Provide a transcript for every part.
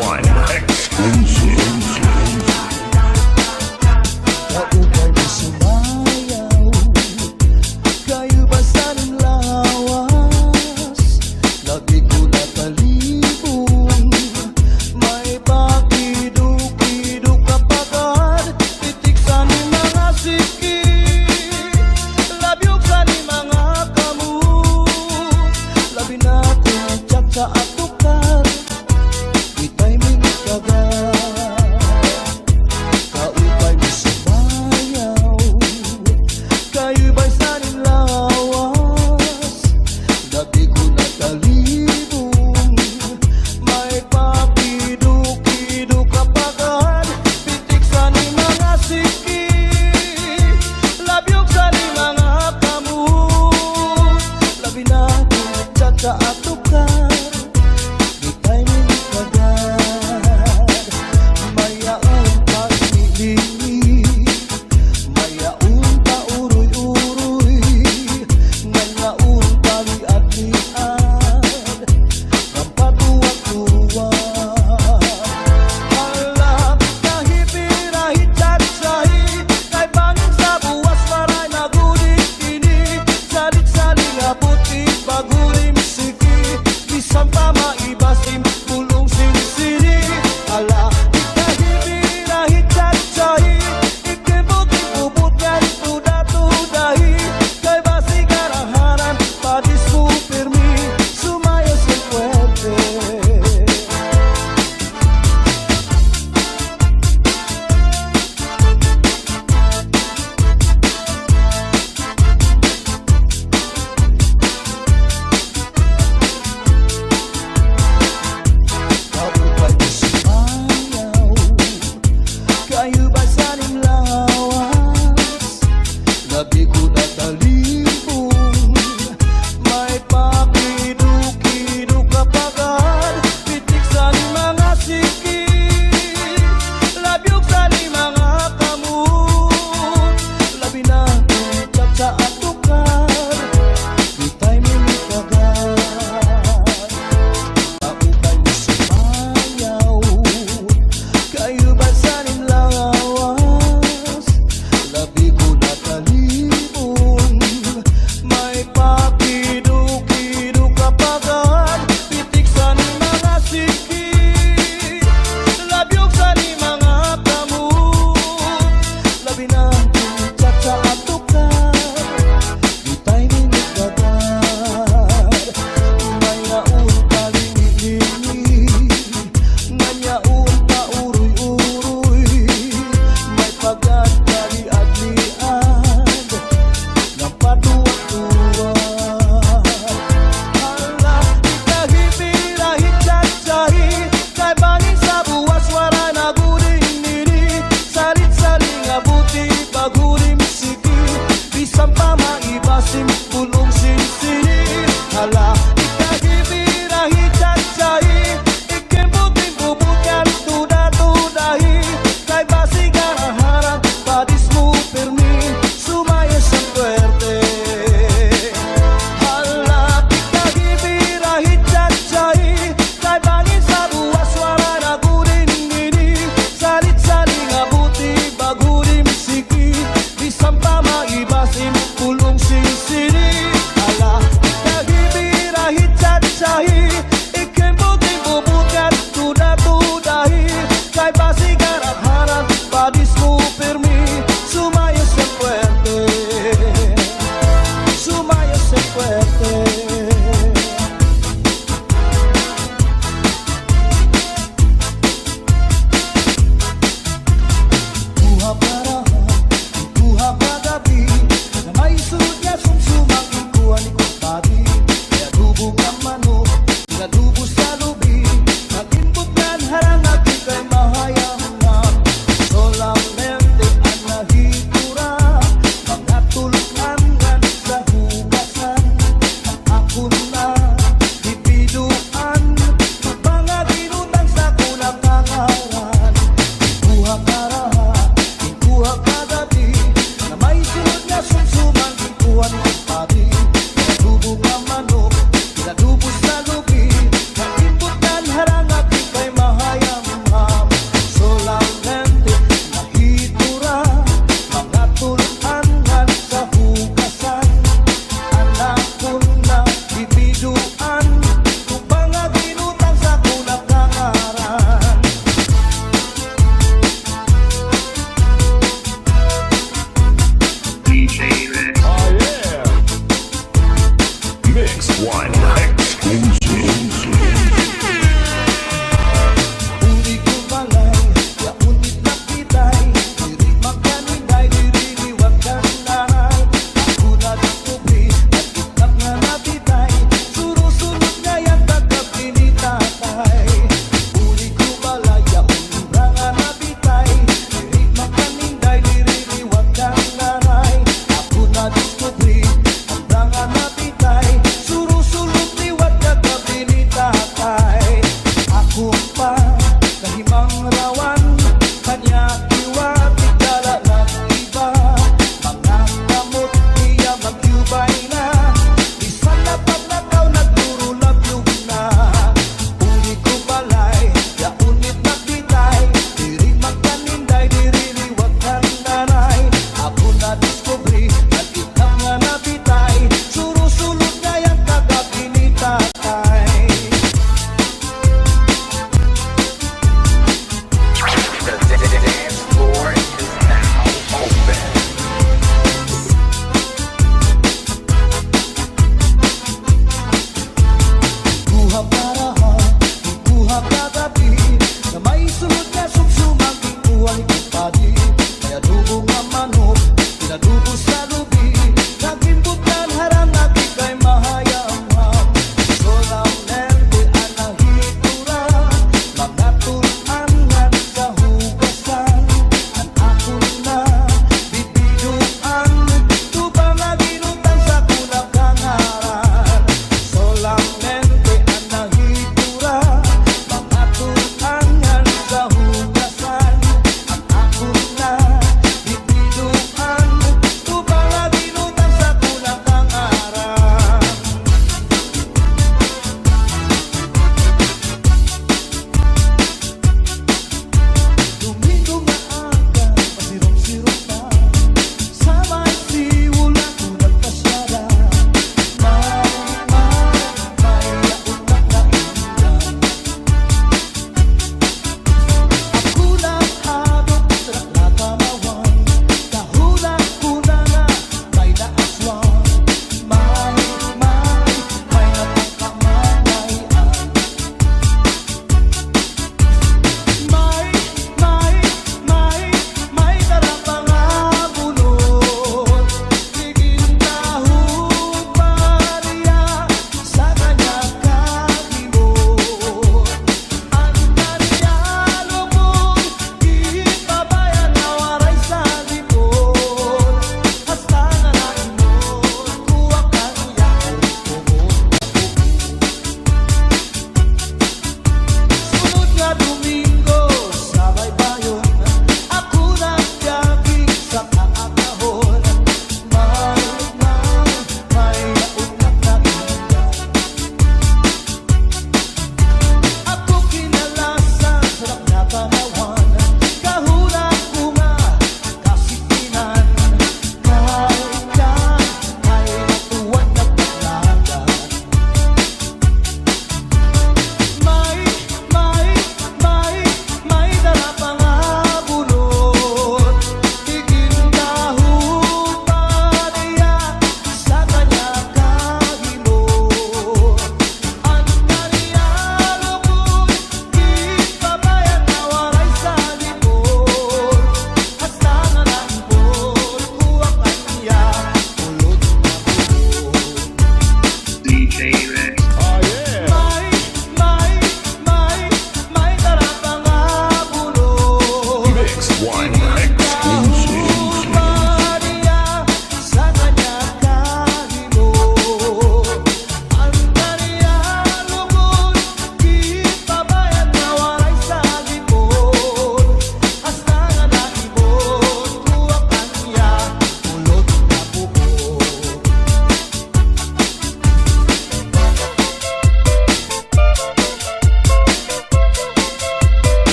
One exclusive. Kaupay mo sumayaw, kayo ba sa ning lawas? Lagi ko nakalibong, may pakiduk-iduk kapagad, titik sa ni mga sikit, labyog sa ni mga kamot, labi na kong tsak sa atukat, di timing kagad.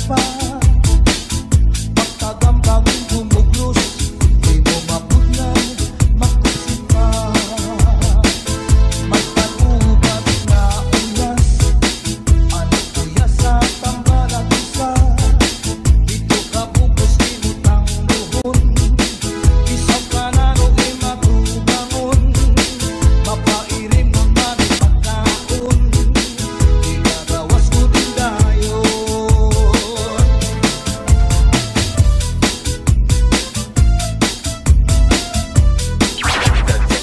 pa. Pagkagambang bumugros, di mo mapugnan, makusip pa. May panubat na ulas, ano kuya sa tambalan isa. Dito ka bukos inutang luhon, isang kanano ay matubangon. Mapairim ng mami pagkaon, ilagawas ko din dayon.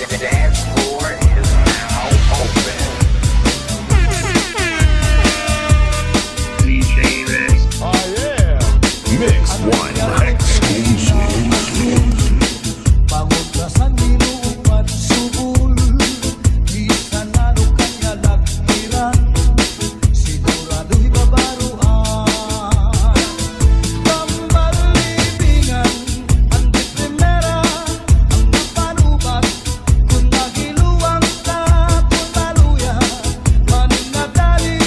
The dance floor is now open. DJ Mix. Mix one exclusive. Bangon ka sa nilupat subul, di sanado kanya lagkiran, sigurado'y babaruan. Tambalibingan, ang di primera, ang napanubat, kung nagiluwang ka, kung maluya, maning nadali,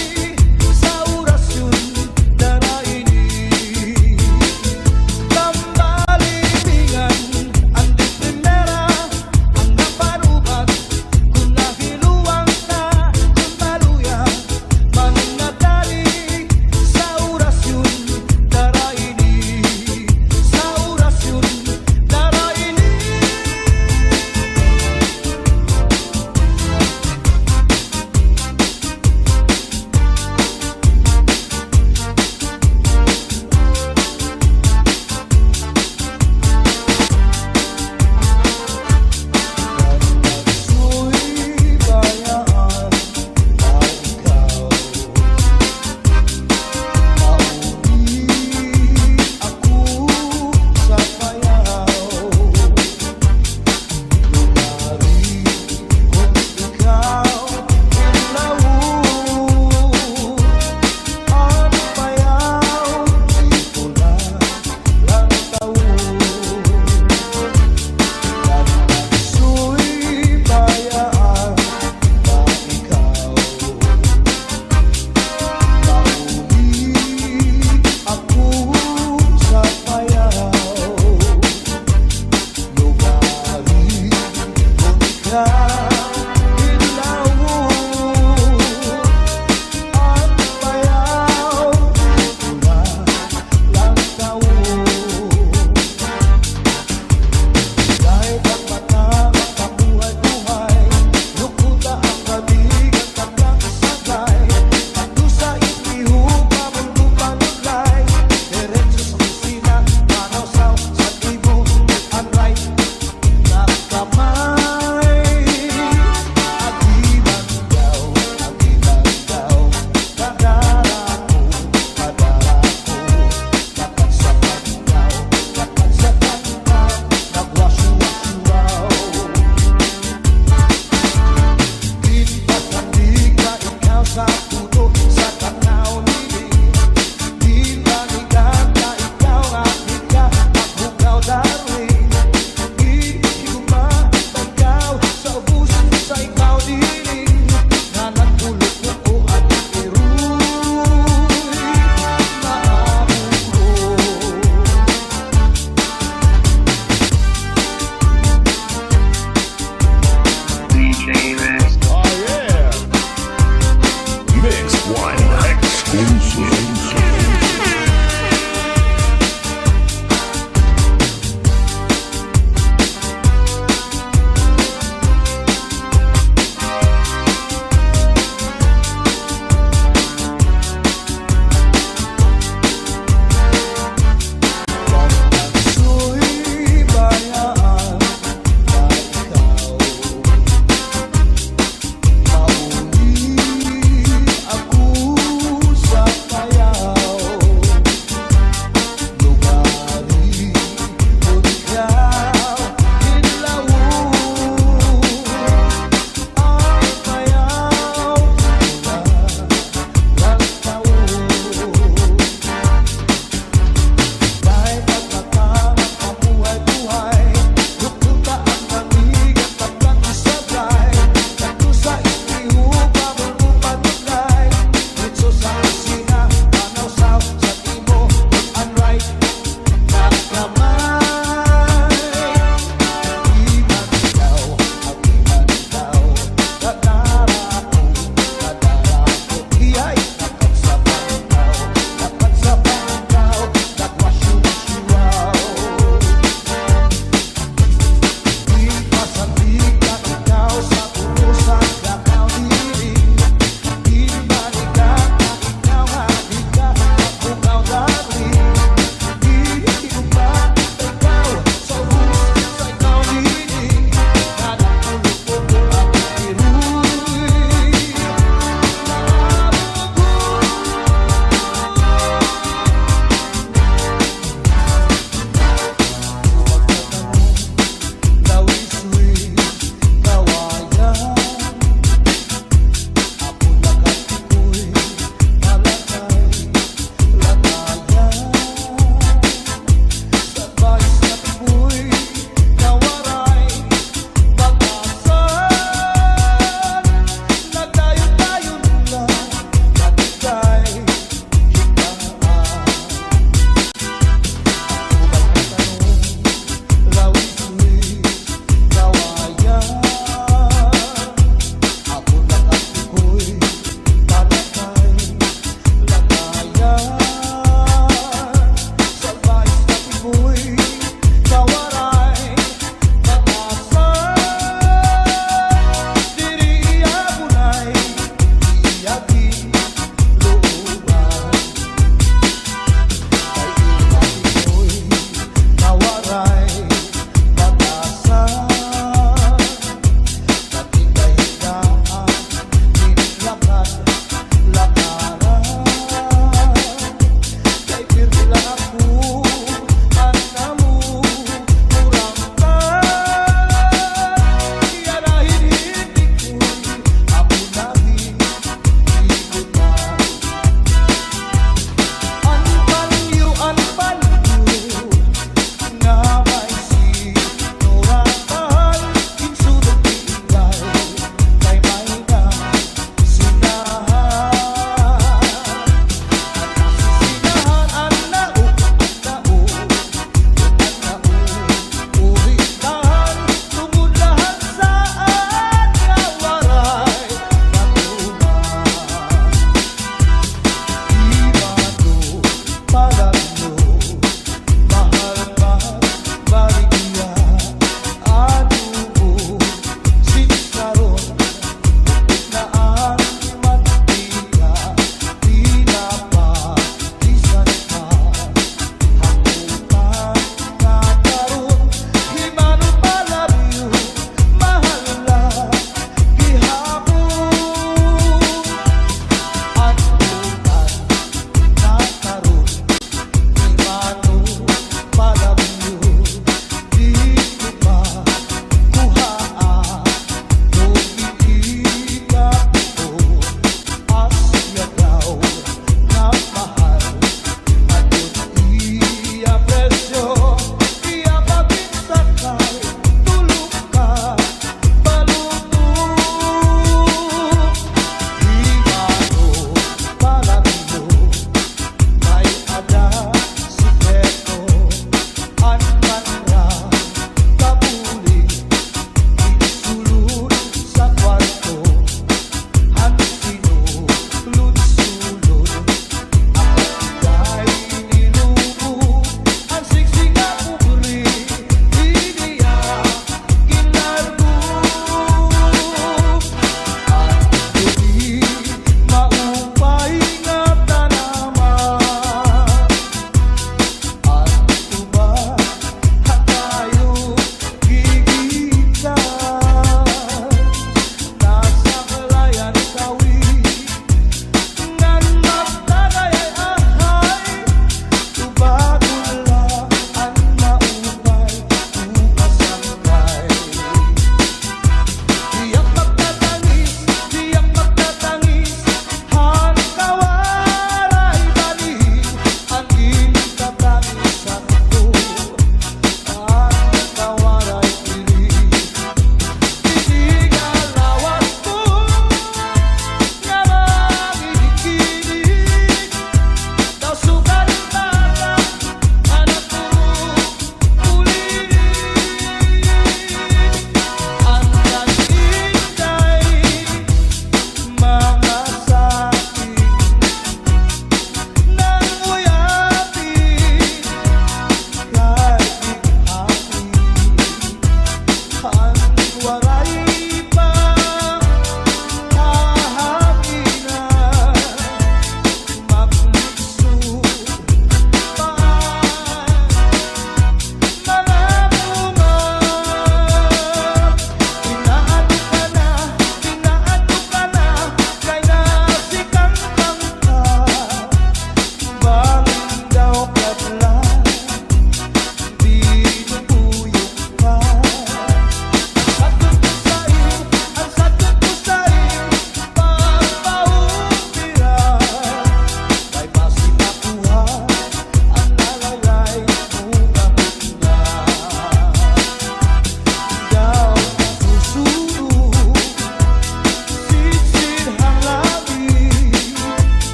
sa orasyon, daraini. Tambalibingan, ang di primera, ang napanubat, kung nagiluwang ka, kung maluya, maning nadali, sa orasyon, daraini. Sa orasyon, daraini. Ako'y bayaan na ikaw, mauli ako sa payaw. Lumari kung ikaw ilaw, ang payaw di ko na lang taon. Ako'y bayaan na ikaw, mauli ako sa payaw. Lumari kung ikaw ilaw, ang payaw di ko na lang taon. Dahil ang mata makabuhay-buhay, lukuda ang kabigat at nakasagay. At dusa inihupa mong lupanuglay, diretso sa kusina, manawsaw sa ibo, unright na kamay. Agiman daw, kadara ko, dapat sapat daw, nagwasyo-wasyo. Di ka ikaw sa puno, sa tanaw niling. Di manigan na ikaw at ika, maghugaw darling. Igumabagaw sa ubus, sa ikaw diling. Na nagpulot ko at iruy, maamong ko. DJ Mix. Mix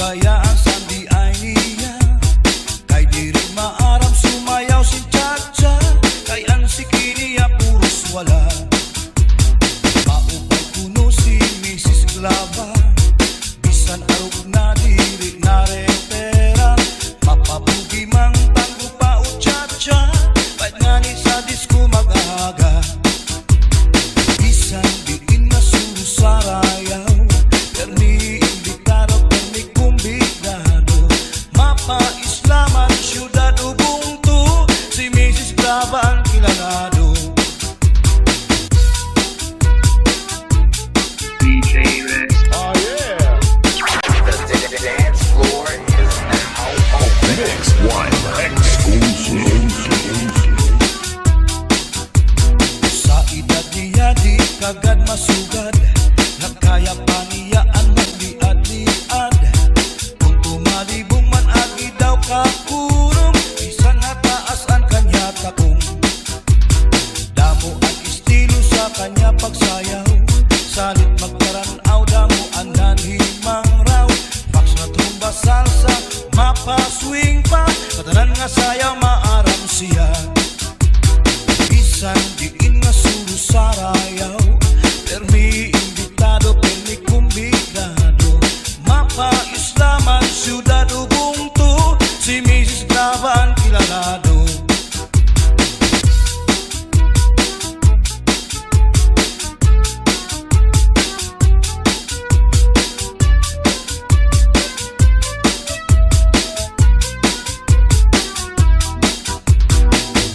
bayaan sandi ay niya. Kay diri maaram sumayaw si Chacha. Kay ang sikiniya puros wala. Maupay kuno si Mrs. Glava. Bisan arog na diri na repera. Mapabugi mang tanggo pa o Chacha. Ba't nga ni sa disco mag-aga. Bisan diin na susarayaw. Permi imbitado, permi kumbidado. Mapa-islaman, syudad Ubuntu. Si Mrs. Glava ang kilalado. DJ Rex. Oh yeah. The dance floor is now open. Mix One exclusive. Sa edad niya di kagad masugad. Nagkaya pa niya ang magliad-liad. Kung tumalibong man agi daw kakurong. Bisan hataas ang kanya takong. Damo ang estilo sa kanya pagsayaw. Salit magkaranaw, damo ang nanhimang raw. Fax na tumba salsa, mapa swing pa. Katanan nga sayaw maaram siya. Bisan diin nga suro sarayaw. Permi imbitado, permi kumbidado. Mapa-islaman, syudad Ubuntu. Si Mrs. Glava ang kilalado.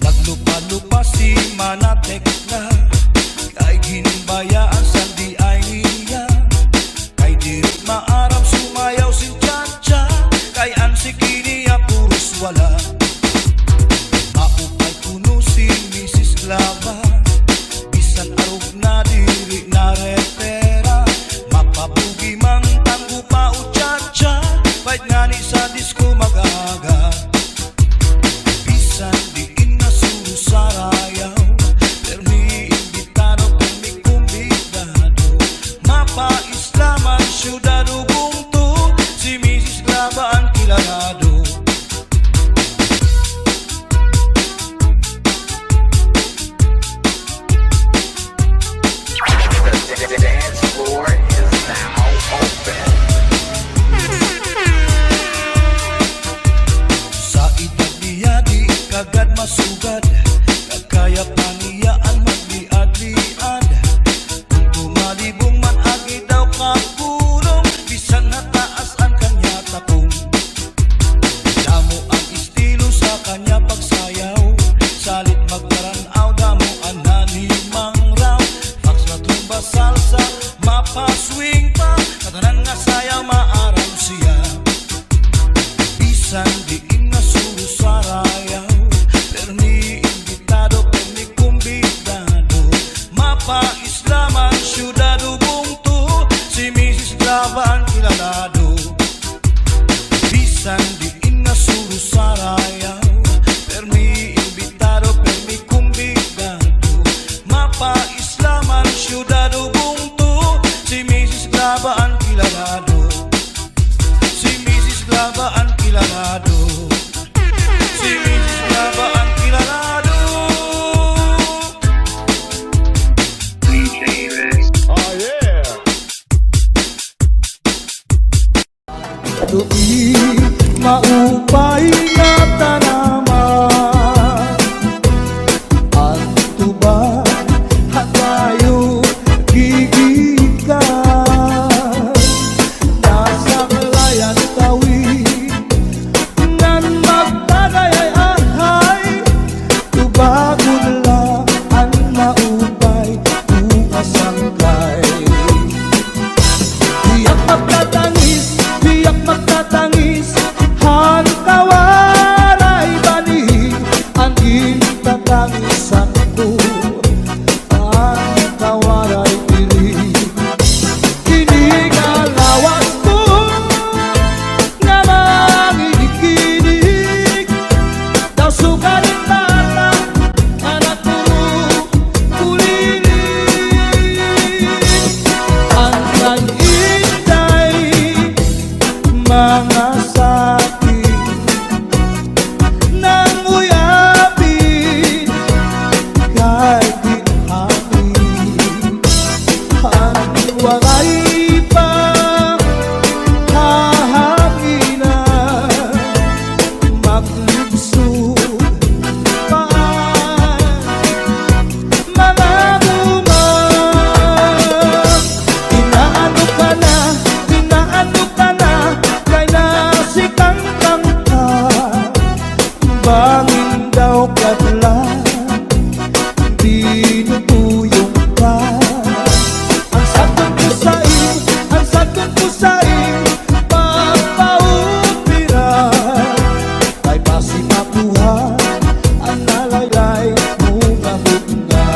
Naglupa-lupa si Manatek na. Kay ginbayaan sandi ay niya. Kay diri maaram sumayaw si Chacha. Kay ang sikiniya puros wala. Maupay kuno si Mrs. Glava. Bisan arog na diri na repera. Mapabugi mang tanggo pa o Chacha. Ba't nga ni sa disco mag-aga. Bisan diin na suro sarayaw. Permi imbitado, permi kumbidado. Mapa-islaman, syudad Ubuntu. Si Mrs. Glava ang kilalado. The dance floor is now open. Sa edad niya di kagad masugad. Nagkaya pa niya ang magliad-liad. Kung tumalibong man agi daw kakulong. Bisan hataas ang kanya takong. Damo ang estilo sa kanya pagsayaw. Salit magkaranaw, damo ang nanhimang raw. Fax na tumba salsa, mapa swing pa. Katanan nga sayaw maaram siya. Bisan diin na suro sarayaw. Permi imbitado, permi kumbidado. Mapa-islaman, syudad Ubuntu. Si Mrs. Glava ang kilalado. Bisan diin na suro sarayaw. Permi imbitado, permi kumbidado. Mapa-islaman, syudad Ubuntu. Si Mrs. Glava ang kilalado. Si Mrs. Glava ang kilalado. Si Mrs. Glava ang kilalado. DJ Rex. Oh yeah. Tuwi maupay na tanaman. Ang tuba hatayo gigikan. Nasa layan tawi nan magtagay ay ahay. Tubagod lang ang maupay ukasangkay. Biyak magtatangis, biyak magtatangis, han kawaran. mga sakit nang uyabin kahit dinhamin. Ang waray pa hahanginan, maglubsog pa mga buman. Inaano ka na, kay nasikang kangka, bangin daw katlan, dinutuyong ka. Ang sagot ko sa'yo, pagpaupira, kay basi mabuhat ang nalaylay mong nga.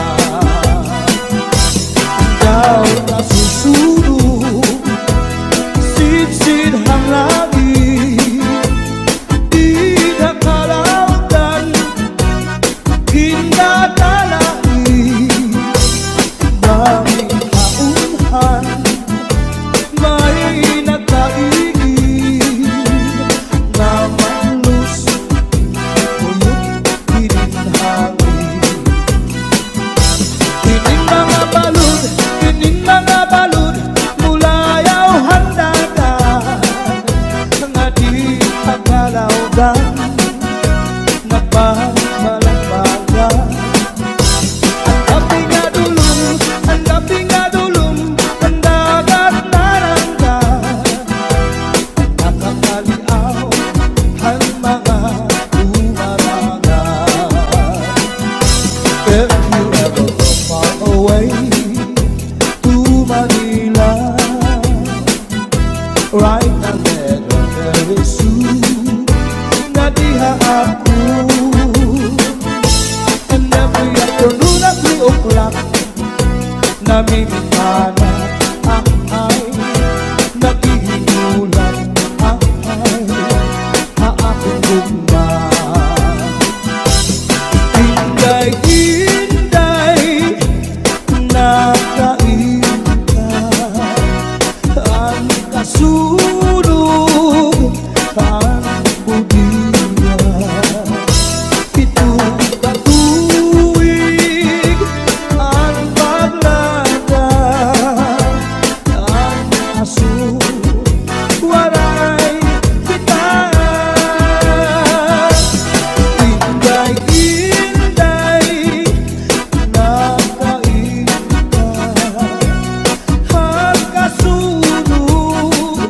Ikaw na susunod, sid hang langit, di nakalautan, hinadalain. Daming haunhan, may nagkaigin, na malus, tuyot hininhangin. Kining mga balud, mulayaw handagan, nga di tagalawdan, nagbabalagbagan. Ang gabi nga dulong, ang dagat naranggan, nakakaliaw ang mga umarangan. If you ever go far away to Manila, right na medyo very soon, nadiha ako. And every afternoon at 3 o'clock, namimihanap ang ay, naghihinulan ang ay, haakong gugman. Inday, nakainta, ang kasunog, ang budiya. Itong katuwig, ang paglada, ang aso, waray kita. Inday, nakainta, ang kasunog,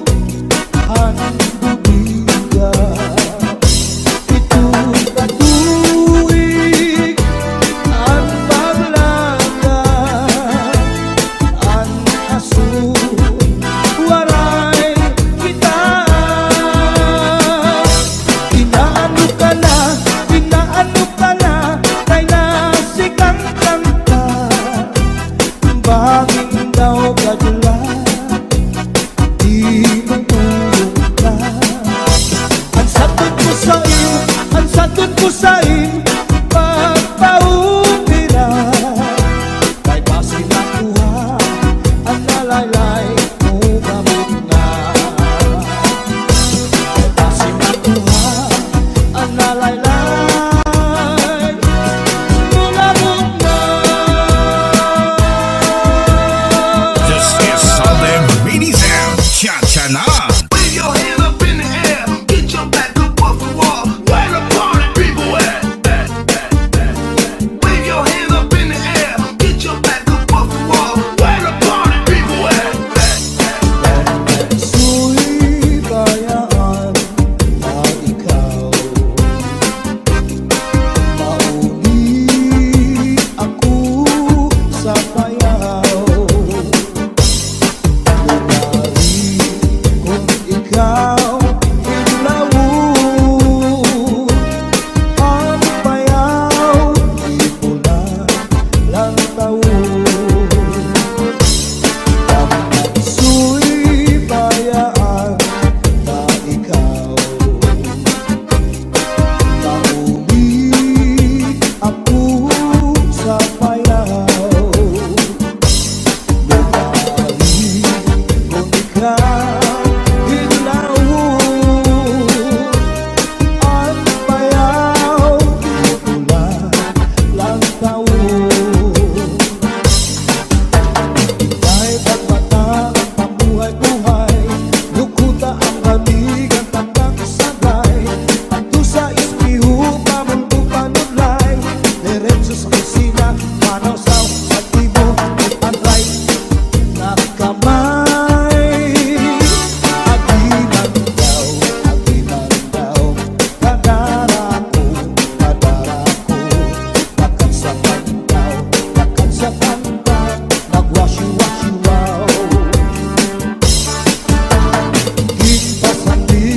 balay Lukuta ang kaligan takang sagay Pagto sa ispiho pamundo panulay Diretso sa kusina Manaw sa pagtibo Ipantay na kamay Aginan daw Kadara ko Takkan sa pantaw Nagwashi-washi wow Ginpasan di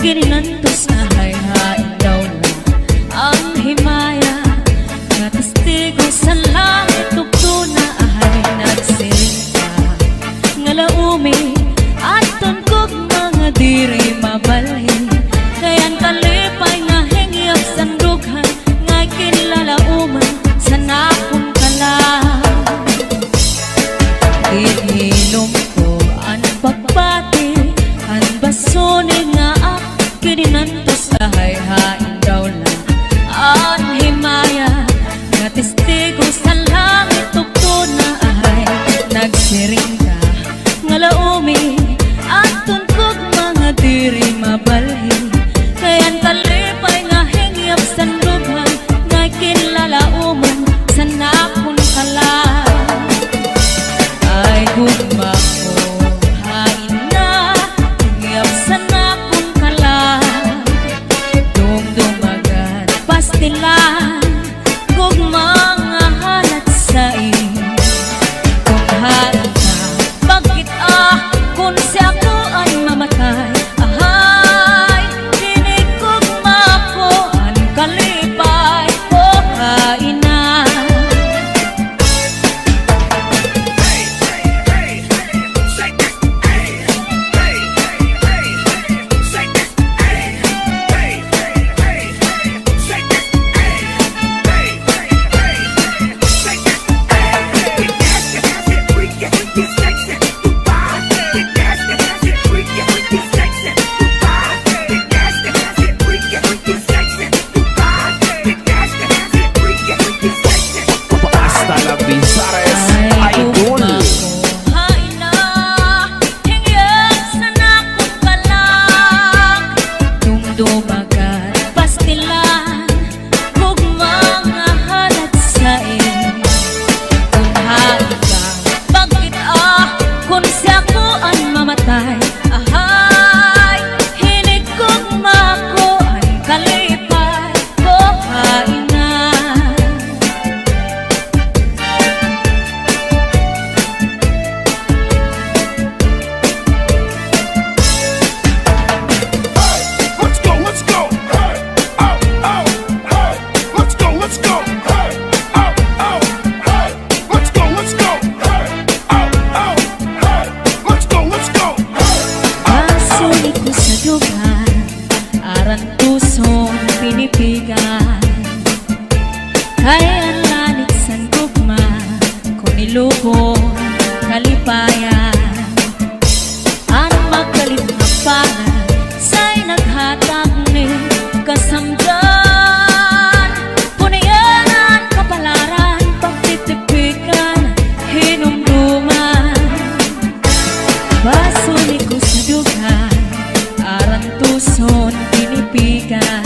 gininantos na hayhain daw na ang himaya nga testigo sa langit tugto na ahay nagsirinta nga laumi at tungkog mga diri mabalhin kayan kalipay nga hingyap sandughan nga kinlalauman sa nakong kalang Inilom ko ang pagbati ang basunin nga kininantos sa hayhain daw na ang himaya nga testigo sa langit tugto na ahay nagsiring ka nga laumi at tungkog mga diri mabalhin kayan kalipay nga hingyap sandughan nga kinlalauman sa nakong kalang ay gugma ko hain na hingyap sa nakong kalang dumdumagan pastilan gugma nga halat sa kung hain ka bakit kung siya ko ay mamatay ahay dinig gugma ko ang kalipay ko hain na Hasta la Pisares Idol. hain na hingyap sa nakong kalang dumdumagan pastilan gugma nga halat sa kung hain ka bakit kung siya ko ang mamatay ahay hinig gugma ko ang kalipay ko hain na Let's go, let's go. Hey, oh, oh, hey. Let's go, let's go. Hey, oh, oh, hey. Let's go, let's go. Hey, oh, oh, hey. Let's go, let's go. Hey. Pasulit ko sa dugan aran tusong pinipigan kaya lanit san gugma kung niluhong kalipayan ang magkaliphapangan sa'y naghatag ni kasamdan puniyanan kapalaran pagtitipikan hinumduman Basulit ko sa dugan aran tuson pinipigan